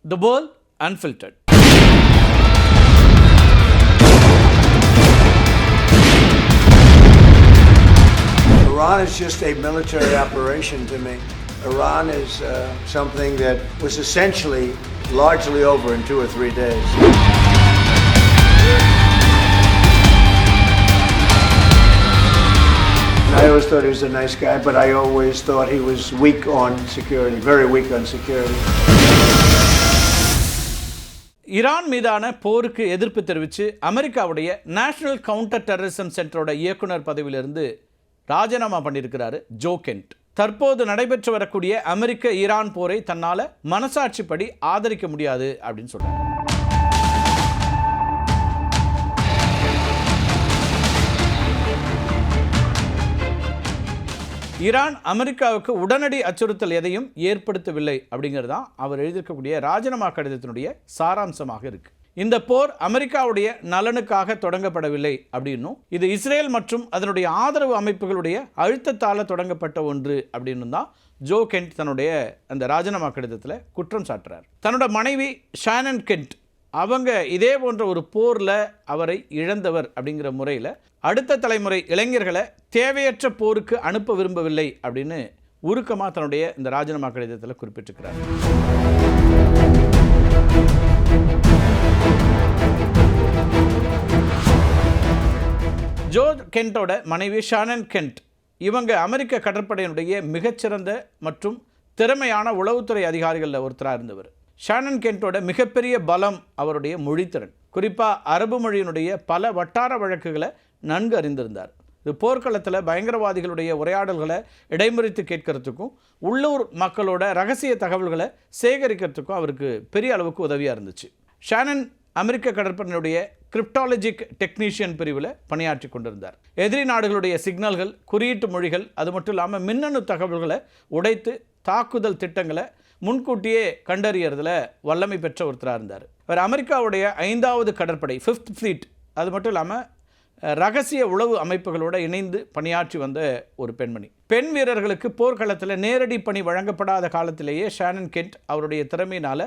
The World Unfiltered. Iran is just a military operation to me. Iran is something that was essentially largely over in 2 or 3 days. I always thought he was a nice guy, but I always thought he was weak on security, very weak on security. Iran மீதான போருக்கு எதிர்ப்பு தெரிவித்து அமெரிக்காவுடைய national counter terrorism சென்டரோட இயக்குனர் பதவியிலிருந்து ராஜினாமா பண்ணியிருக்கிறாரு Joe கென்ட். தற்போது நடைபெற்று வரக்கூடிய அமெரிக்க ஈரான் போரை தன்னால் மனசாட்சிப்படி ஆதரிக்க முடியாது அப்படின்னு சொல்றாரு. ஈரான் அமெரிக்காவுக்கு உடனடி அச்சுறுத்தல் எதையும் ஏற்படுத்தவில்லை அப்படிங்கிறது தான் அவர் எழுதியிருக்கக்கூடிய ராஜினாமா கடிதத்தினுடைய சாராம்சமாக இருக்கு. இந்த போர் அமெரிக்காவுடைய நலனுக்காக தொடங்கப்படவில்லை அப்படின்னும் இது இஸ்ரேல் மற்றும் அதனுடைய ஆதரவு அமைப்புகளுடைய அழுத்தத்தால் தொடங்கப்பட்ட ஒன்று அப்படின்னு தான் ஜோ கென்ட் தன்னுடைய அந்த ராஜினாமா கடிதத்தில் குற்றம் சாட்டுறார். தன்னோட மனைவி ஷானன் கென்ட் அவங்க இதே போன்ற ஒரு போரில் அவரை இழந்தவர் அப்படிங்கிற முறையில் அடுத்த தலைமுறை இளைஞர்களை தேவையற்ற போருக்கு அனுப்ப விரும்பவில்லை அப்படின்னு உருக்கமாக தன்னுடைய இந்த ராஜினாமா கடிதத்தில் குறிப்பிட்டிருக்கிறார். ஜோ கென்ட்டோட மனைவி ஷானன் கென்ட் இவங்க அமெரிக்க கடற்படையினுடைய மிகச்சிறந்த மற்றும் திறமையான உளவுத்துறை அதிகாரிகளில் ஒருத்தராக இருந்தவர். ஷானன் கென்ட்டோட மிகப்பெரிய பலம் அவருடைய மொழித்திறன். குறிப்பாக அரபு மொழியினுடைய பல வட்டார வழக்குகளை நன்கு அறிந்திருந்தார். இது போர்க்களத்தில் பயங்கரவாதிகளுடைய உரையாடல்களை இடைமறித்து கேட்கறதுக்கும் உள்ளூர் மக்களோட ரகசிய தகவல்களை சேகரிக்கிறதுக்கும் அவருக்கு பெரிய அளவுக்கு உதவியாக இருந்துச்சு. ஷானன் அமெரிக்க கடற்படையினுடைய கிரிப்டாலஜிக் டெக்னீஷியன் பிரிவில் பணியாற்றி கொண்டிருந்தார். எதிரி நாடுகளுடைய சிக்னல்கள், குறியீட்டு மொழிகள், அது மட்டும் இல்லாமல் மின்னணு தகவல்களை உடைத்து தாக்குதல் திட்டங்களை முன்கூட்டியே கண்டறியறதுல வல்லமை பெற்ற ஒருத்தராக இருந்தார். அவர் அமெரிக்காவுடைய 5வது கடற்படை 5th ஃப்ளீட், அது மட்டும் இல்லாமல் ரகசிய உளவு அமைப்புகளோடு இணைந்து பணியாற்றி வந்த ஒரு பெண்மணி. பெண் வீரர்களுக்கு போர்க்களத்தில் நேரடி பணி வழங்கப்படாத காலத்திலேயே ஷானன் கென்ட் அவருடைய திறமையினால்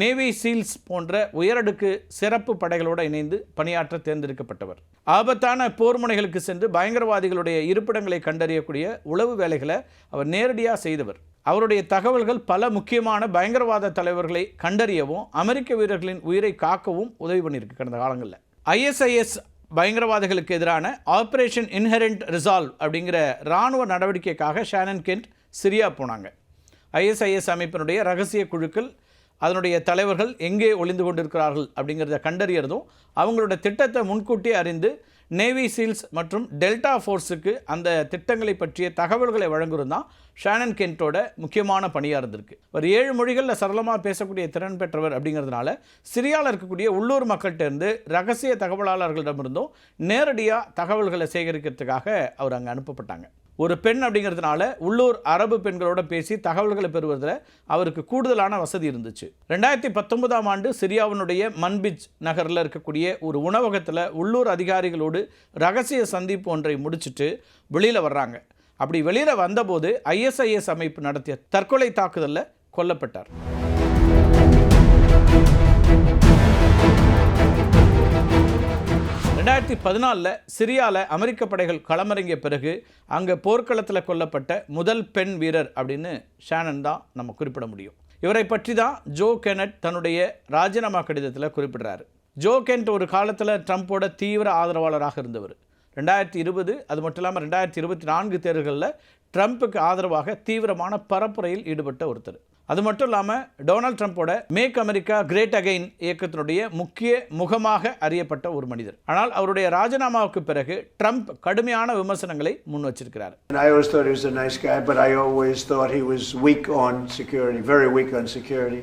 நேவி சீல்ஸ் போன்ற உயரடுக்கு சிறப்பு படைகளோடு இணைந்து பணியாற்ற தேர்ந்தெடுக்கப்பட்டவர். ஆபத்தான போர் முனைகளுக்கு சென்று பயங்கரவாதிகளுடைய இருப்பிடங்களை கண்டறியக்கூடிய உளவு வேலைகளை அவர் நேரடியாக செய்தவர். அவருடைய தகவல்கள் பல முக்கியமான பயங்கரவாத தலைவர்களை கண்டறியவும் அமெரிக்க வீரர்களின் உயிரை காக்கவும் உதவி பண்ணியிருக்கு. கடந்த காலங்களில் ஐஎஸ்ஐஎஸ் பயங்கரவாதிகளுக்கு எதிரான ஆப்ரேஷன் இன்ஹெரண்ட் ரிசால்வ் அப்படிங்கிற இராணுவ நடவடிக்கைக்காக ஷானன் கென்ட் சிரியா போனாங்க. ஐஎஸ்ஐஎஸ் அமைப்பினுடைய ரகசிய குழுக்கள் அதனுடைய தலைவர்கள் எங்கே ஒளிந்து கொண்டிருக்கிறார்கள் அப்படிங்கிறத கண்டறியறதும் அவங்களோட திட்டத்தை முன்கூட்டியே அறிந்து நேவி சீல்ஸ் மற்றும் டெல்டா ஃபோர்ஸுக்கு அந்த திட்டங்களை பற்றிய தகவல்களை வழங்குறது தான் ஷானன் கென்ட்டோட முக்கியமான பணியாக இருந்திருக்கு. ஒரு 7 மொழிகளில் சரளமாக பேசக்கூடிய திறன் பெற்றவர் அப்படிங்கிறதுனால சிரியாவில் இருக்கக்கூடிய உள்ளூர் மக்கள்கிட்ட இருந்து ரகசிய தகவலாளர்களிடமிருந்தும் நேரடியாக தகவல்களை சேகரிக்கிறதுக்காக அவர் அங்கே அனுப்பப்பட்டாங்க. ஒரு பெண் அப்படிங்கிறதுனால உள்ளூர் அரபு பெண்களோட பேசி தகவல்களை பெறுவதில் அவருக்கு கூடுதலான வசதி இருந்துச்சு. 2019ஆம் ஆண்டு சிரியாவினுடைய மன்பிஜ் நகரில் இருக்கக்கூடிய ஒரு உணவகத்தில் உள்ளூர் அதிகாரிகளோடு ரகசிய சந்திப்பு ஒன்றை முடிச்சுட்டு வெளியில் வர்றாங்க. அப்படி வெளியில் வந்தபோது ஐஎஸ்ஐஎஸ் அமைப்பு நடத்திய தற்கொலை தாக்குதலில் கொல்லப்பட்டார். சிரியாவில் அமெரிக்க படைகள் களமிறங்கிய பிறகு அங்கே போர்க்களத்தில் கொல்லப்பட்ட முதல் பெண் வீரர் அப்படின்னு ஷானன் தான் நம்ம குறிப்பிட முடியும். இவரை பற்றி தான் ஜோ கென்னட் தன்னுடைய ராஜினாமா கடிதத்தில் குறிப்பிடுறாரு. ஜோ கென்ட் ஒரு காலத்தில் ட்ரம்ப்போட தீவிர ஆதரவாளராக இருந்தவர். 2020 அது மட்டும் இல்லாமல் 2024 தேர்தல்களில் ட்ரம்ப்புக்கு ஆதரவாக தீவிரமான பரப்புரையில் ஈடுபட்ட ஒருத்தர். அது மட்டும் இல்லாமல் டொனால்ட் ட்ரம்ப்போட மேக் அமெரிக்கா கிரேட் அகைன் இயக்கத்தினுடைய முக்கிய முகமாக அறியப்பட்ட ஒரு மனிதர். ஆனால் அவருடைய ராஜினாமாவுக்கு பிறகு ட்ரம்ப் கடுமையான விமர்சனங்களை முன் வச்சிருக்கிறார். I always thought he was a nice guy, but I always thought he was weak on security, very weak on security.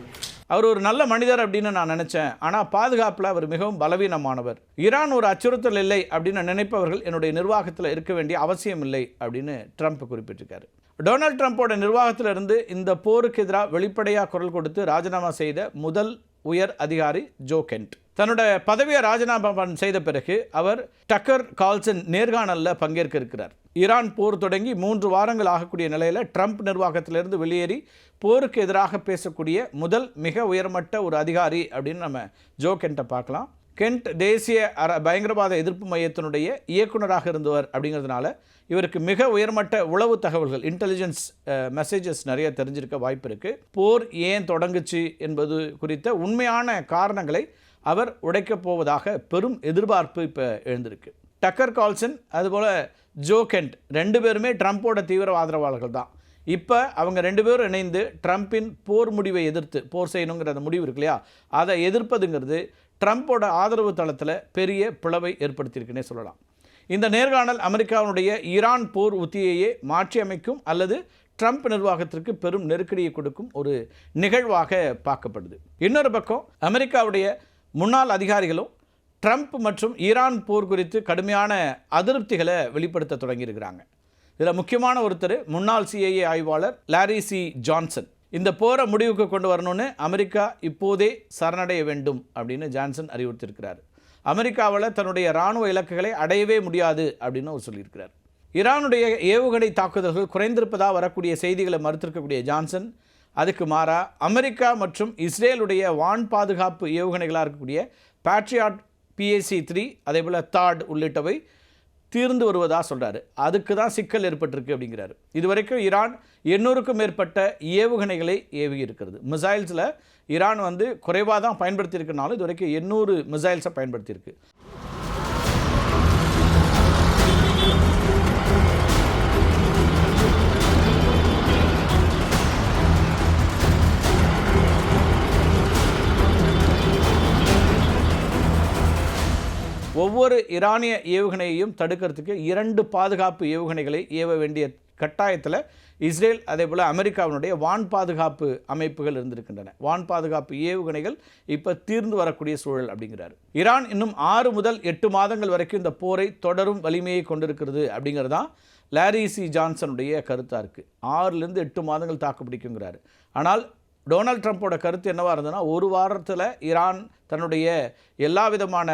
அவர் ஒரு நல்ல மனிதர் அப்படின்னு நான் நினச்சேன். ஆனால் பாதுகாப்பில் அவர் மிகவும் பலவீனமானவர். ஈரான் ஒரு அச்சுறுத்தல் இல்லை அப்படின்னு நினைப்பவர்கள் என்னுடைய நிர்வாகத்தில் இருக்க வேண்டிய அவசியம் இல்லை அப்படின்னு ட்ரம்ப் குறிப்பிட்டிருக்காரு. டொனால்ட் ட்ரம்ப்போட நிர்வாகத்திலிருந்து இந்த போருக்கு எதிராக வெளிப்படையாக குரல் கொடுத்து ராஜினாமா செய்த முதல் உயர் அதிகாரி ஜோ கென்ட். தன்னோட பதவியை ராஜினாமா செய்த பிறகு அவர் டக்கர் கால்சன் நேர்காணலில் பங்கேற்க இருக்கிறார். ஈரான் போர் தொடங்கி 3 வாரங்கள் ஆகக்கூடிய நிலையில் ட்ரம்ப் நிர்வாகத்திலிருந்து வெளியேறி போருக்கு எதிராக பேசக்கூடிய முதல் மிக உயர்மட்ட ஒரு அதிகாரி அப்படின்னு நம்ம ஜோ கென்ட்டை பார்க்கலாம். கென்ட் தேசிய பயங்கரவாத எதிர்ப்பு மையத்தினுடைய இயக்குநராக இருந்தவர் அப்படிங்கிறதுனால இவருக்கு மிக உயர்மட்ட உளவு தகவல்கள், இன்டெலிஜென்ஸ் மெசேஜஸ் நிறைய தெரிஞ்சிருக்க வாய்ப்பு இருக்குது. போர் ஏன் தொடங்குச்சு என்பது குறித்த உண்மையான காரணங்களை அவர் உடைக்கப் போவதாக பெரும் எதிர்பார்ப்பு இப்போ எழுந்திருக்கு. டக்கர் கால்சன் அதுபோல் ஜோ கென்ட் 2 பேருமே ட்ரம்ப்போட தீவிர ஆதரவாளர்கள் தான். இப்போ அவங்க 2 பேரும் இணைந்து ட்ரம்ப்பின் போர் முடிவை எதிர்த்து, போர் செய்யணுங்கிற அந்த முடிவு இருக்கு இல்லையா, அதை எதிர்ப்பதுங்கிறது ட்ரம்ப்போட ஆதரவு தளத்தில் பெரிய பிளவை ஏற்படுத்தியிருக்குன்னே சொல்லலாம். இந்த நேர்காணல் அமெரிக்காவுடைய ஈரான் போர் உத்தியையே மாற்றி அமைக்கும் அல்லது ட்ரம்ப் நிர்வாகத்திற்கு பெரும் நெருக்கடியை கொடுக்கும் ஒரு நிகழ்வாக பார்க்கப்படுது. இன்னொரு பக்கம் அமெரிக்காவுடைய முன்னாள் அதிகாரிகளும் ட்ரம்ப் மற்றும் ஈரான் போர் குறித்து கடுமையான அதிருப்திகளை வெளிப்படுத்த தொடங்கியிருக்கிறாங்க. இதில் முக்கியமான ஒருத்தர் முன்னாள் CIA ஆய்வாளர் லாரி சி ஜான்சன். இந்த போரை முடிவுக்கு கொண்டு வரணும்னு அமெரிக்கா இப்போதே சரணடைய வேண்டும் அப்படின்னு ஜான்சன் அறிவுறுத்தியிருக்கிறார். அமெரிக்காவில் தன்னுடைய இராணுவ இலக்குகளை அடையவே முடியாது அப்படின்னு அவர் சொல்லியிருக்கிறார். ஈரானுடைய ஏவுகணை தாக்குதல்கள் குறைந்திருப்பதாக வரக்கூடிய செய்திகளை மறுத்திருக்கக்கூடிய ஜான்சன் அதுக்கு மாறா அமெரிக்கா மற்றும் இஸ்ரேலுடைய வான் பாதுகாப்பு ஏவுகணைகளாக இருக்கக்கூடிய பேட்ரியாட் PAC-3 அதேபோல் தாட் உள்ளிட்டவை தீர்ந்து வருவதாக சொல்கிறாரு. அதுக்கு தான் சிக்கல் ஏற்பட்டிருக்கு அப்படிங்கிறாரு. இதுவரைக்கும் ஈரான் 800க்கும் மேற்பட்ட ஏவுகணைகளை ஏவி இருக்கிறது. மிசைல்ஸில் ஈரான் குறைவாக தான் பயன்படுத்தியிருக்கனாலும் இதுவரைக்கும் 800 மிசைல்ஸை பயன்படுத்தியிருக்கு. ஒவ்வொரு ஈரானிய ஏவுகணையையும் தடுக்கிறதுக்கு 2 பாதுகாப்பு ஏவுகணைகளை ஏவ வேண்டிய கட்டாயத்தில் இஸ்ரேல் அதேபோல் அமெரிக்காவினுடைய வான் பாதுகாப்பு அமைப்புகள் இருந்திருக்கின்றன. வான் பாதுகாப்பு ஏவுகணைகள் இப்போ தீர்ந்து வரக்கூடிய சூழல் அப்படிங்கிறாரு. ஈரான் இன்னும் 6 முதல் 8 மாதங்கள் வரைக்கும் இந்த போரை தொடரும் வலிமையை கொண்டிருக்கிறது அப்படிங்கிறது தான் லாரி சி ஜான்சனுடைய கருத்தாக இருக்குது. 6லேருந்து 8 மாதங்கள் தாக்கு பிடிக்குங்கிறாரு. ஆனால் டொனால்ட் ட்ரம்ப்போட கருத்து என்னவாக இருந்ததுன்னா, 1 வாரத்தில் ஈரான் தன்னுடைய எல்லா விதமான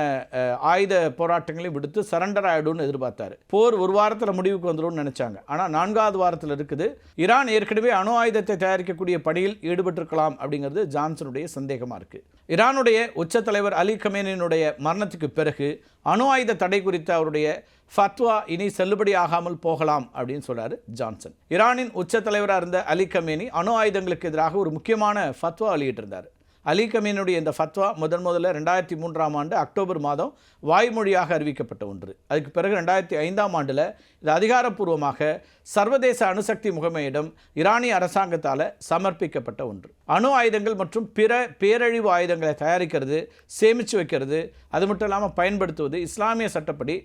ஆயுத போராட்டங்களையும் விடுத்து சரண்டர் ஆகிடும்னு எதிர்பார்த்தாரு. போர் 1 வாரத்தில் முடிவுக்கு வந்துடும் நினச்சாங்க. ஆனால் 4வது வாரத்தில் இருக்குது. ஈரான் ஏற்கனவே அணு ஆயுதத்தை தயாரிக்கக்கூடிய பணியில் ஈடுபட்டிருக்கலாம் அப்படிங்கிறது ஜான்சனுடைய சந்தேகமாக இருக்குது. ஈரானுடைய உச்ச தலைவர் அலி கமேனியினுடைய மரணத்துக்கு பிறகு அணு ஆயுத தடை குறித்த அவருடைய ஃபத்வா இனி செல்லுபடி ஆகாமல் போகலாம் அப்படின்னு சொல்கிறாரு ஜான்சன். ஈரானின் உச்ச தலைவராக இருந்த அலி கமேனி அணு ஆயுதங்களுக்கு எதிராக ஒரு முக்கியமான ஃபத்வா வெளியிட்டிருந்தார். அலி கமேனியுடைய இந்த ஃபத்வா முதல்ல 2003ஆம் ஆண்டு அக்டோபர் மாதம் வாய்மொழியாக அறிவிக்கப்பட்ட ஒன்று. அதுக்கு பிறகு 2005ஆம் ஆண்டில் இது அதிகாரப்பூர்வமாக சர்வதேச அணுசக்தி முகமையிடம் ஈரானிய அரசாங்கத்தால் சமர்ப்பிக்கப்பட்ட ஒன்று. அணு ஆயுதங்கள் மற்றும் பிற பேரழிவு ஆயுதங்களை தயாரிக்கிறது, சேமித்து வைக்கிறது, அது மட்டும் இல்லாமல் பயன்படுத்துவது இஸ்லாமிய சட்டப்படி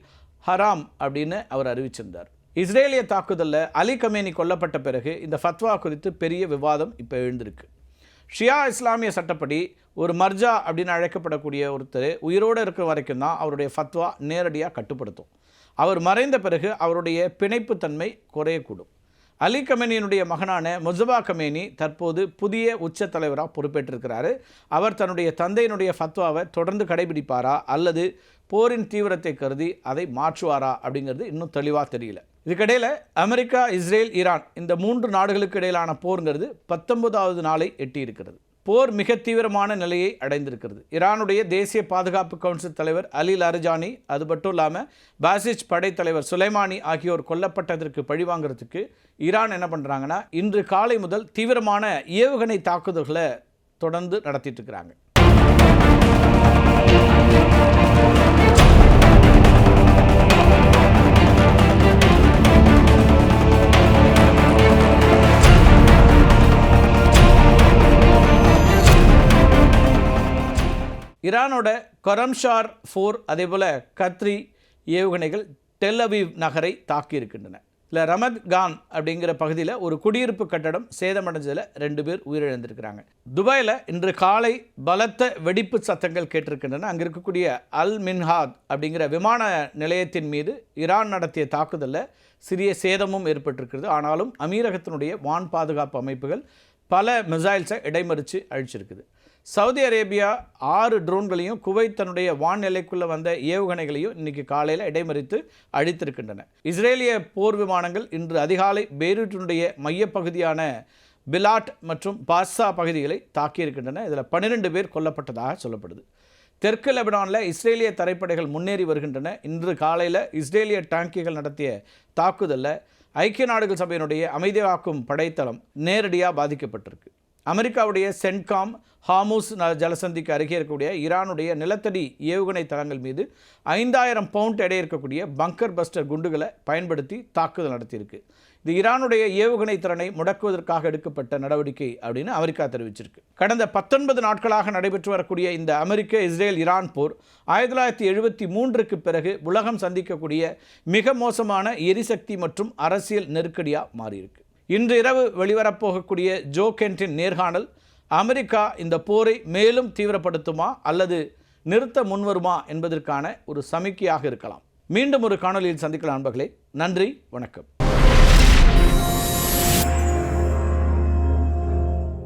ஹராம் அப்படின்னு அவர் அறிவிச்சிருந்தார். இஸ்ரேலிய தாக்குதலில் அலி கமேனி கொல்லப்பட்ட பிறகு இந்த ஃபத்வா குறித்து பெரிய விவாதம் இப்போ எழுந்திருக்கு. ஷியா இஸ்லாமிய சட்டப்படி ஒரு மர்ஜா அப்படின்னு அழைக்கப்படக்கூடிய ஒருத்தர் உயிரோடு இருக்கிற வரைக்கும் தான் அவருடைய ஃபத்வா நேரடியாக கட்டுப்படுத்தும். அவர் மறைந்த பிறகு அவருடைய பிணைப்புத்தன்மை குறையக்கூடும். அலி கமேனியினுடைய மகனான முஜ்தபா கமேனி தற்போது புதிய உச்ச தலைவராக பொறுப்பேற்றிருக்கிறாரு. அவர் தன்னுடைய தந்தையினுடைய ஃபத்வாவை தொடர்ந்து கடைபிடிப்பாரா அல்லது போரின் தீவிரத்தை கருதி அதை மாற்றுவாரா அப்படிங்கிறது இன்னும் தெளிவாக தெரியல. இதுக்கிடையில் அமெரிக்கா, இஸ்ரேல், ஈரான் இந்த 3 நாடுகளுக்கு இடையிலான போருங்கிறது 19வது நாளை எட்டியிருக்கிறது. போர் மிக தீவிரமான நிலையை அடைந்திருக்கிறது. ஈரானுடைய தேசிய பாதுகாப்பு கவுன்சில் தலைவர் அலி லாரிஜானி, அது மட்டும் இல்லாமல் பாசிச் படைத்தலைவர் சுலைமானி ஆகியோர் கொல்லப்பட்டதற்கு பழிவாங்கிறதுக்கு ஈரான் என்ன பண்ணுறாங்கன்னா, இன்று காலை முதல் தீவிரமான ஏவுகணை தாக்குதல்களை தொடர்ந்து நடத்திட்டு இருக்கிறாங்க. ஈரானோட கரம்ஷார் 4 அதேபோல் கத்ரி ஏவுகணைகள் டெல் அவீவ் நகரை தாக்கியிருக்கின்றன. இல்லை, ரமத் கான் அப்படிங்கிற பகுதியில் ஒரு குடியிருப்பு கட்டடம் சேதமடைஞ்சதில் 2 பேர் உயிரிழந்திருக்கிறாங்க. துபாயில் இன்று காலை பலத்த வெடிப்பு சத்தங்கள் கேட்டிருக்கின்றன. அங்கே இருக்கக்கூடிய அல் மின்ஹாத் அப்படிங்கிற விமான நிலையத்தின் மீது ஈரான் நடத்திய தாக்குதலில் சிறிய சேதமும் ஏற்பட்டிருக்கிறது. ஆனாலும் அமீரகத்தினுடைய வான் பாதுகாப்பு அமைப்புகள் பல மிசைல்ஸை இடைமறித்து அழிச்சிருக்குது. சவுதி அரேபியா 6 ட்ரோன்களையும் குவைத் தன்னுடைய வான் எல்லைக்குள்ளே வந்த ஏவுகணைகளையும் இன்றைக்கி காலையில் இடைமறித்து அழித்திருக்கின்றன. இஸ்ரேலிய போர் விமானங்கள் இன்று அதிகாலை பெய்ரூட்டினுடைய மையப்பகுதியான பிலாட் மற்றும் பாஸ்ஸா பகுதிகளை தாக்கியிருக்கின்றன. இதில் 12 பேர் கொல்லப்பட்டதாக சொல்லப்படுது. தெற்கு லெபனானில் இஸ்ரேலிய தரைப்படைகள் முன்னேறி வருகின்றன. இன்று காலையில் இஸ்ரேலிய டாங்கிகள் நடத்திய தாக்குதலில் ஐக்கிய நாடுகள் சபையினுடைய அமைதி காக்கும் படைத்தளம் நேரடியாக பாதிக்கப்பட்டிருக்கு. அமெரிக்காவுடைய சென்காம் ஹாமூஸ் ஜலசந்திக்கு அருகே இருக்கக்கூடிய ஈரானுடைய நிலத்தடி ஏவுகணை தளங்கள் மீது 5000 பவுண்ட் எடை இருக்கக்கூடிய பங்கர் பஸ்டர் குண்டுகளை பயன்படுத்தி தாக்குதல் நடத்தியிருக்கு. இது ஈரானுடைய ஏவுகணை திறனை முடக்குவதற்காக எடுக்கப்பட்ட நடவடிக்கை அப்படின்னு அமெரிக்கா தெரிவிச்சிருக்கு. கடந்த 19 நாட்களாக நடைபெற்று வரக்கூடிய இந்த அமெரிக்க இஸ்ரேல் ஈரான் போர் 1973க்கு பிறகு உலகம் சந்திக்கக்கூடிய மிக மோசமான எரிசக்தி மற்றும் அரசியல் நெருக்கடியாக மாறியிருக்கு. இன்று இரவு வெளிவரப்போகக்கூடிய ஜோ கென்ட்டின் நேர்காணல் அமெரிக்கா இந்த போரை மேலும் தீவிரப்படுத்துமா அல்லது நிறுத்த முன்வருமா என்பதற்கான ஒரு சமிக்கையாக இருக்கலாம். மீண்டும் ஒரு காணொலியில் சந்திக்கலாம் நண்பர்களே. நன்றி, வணக்கம்.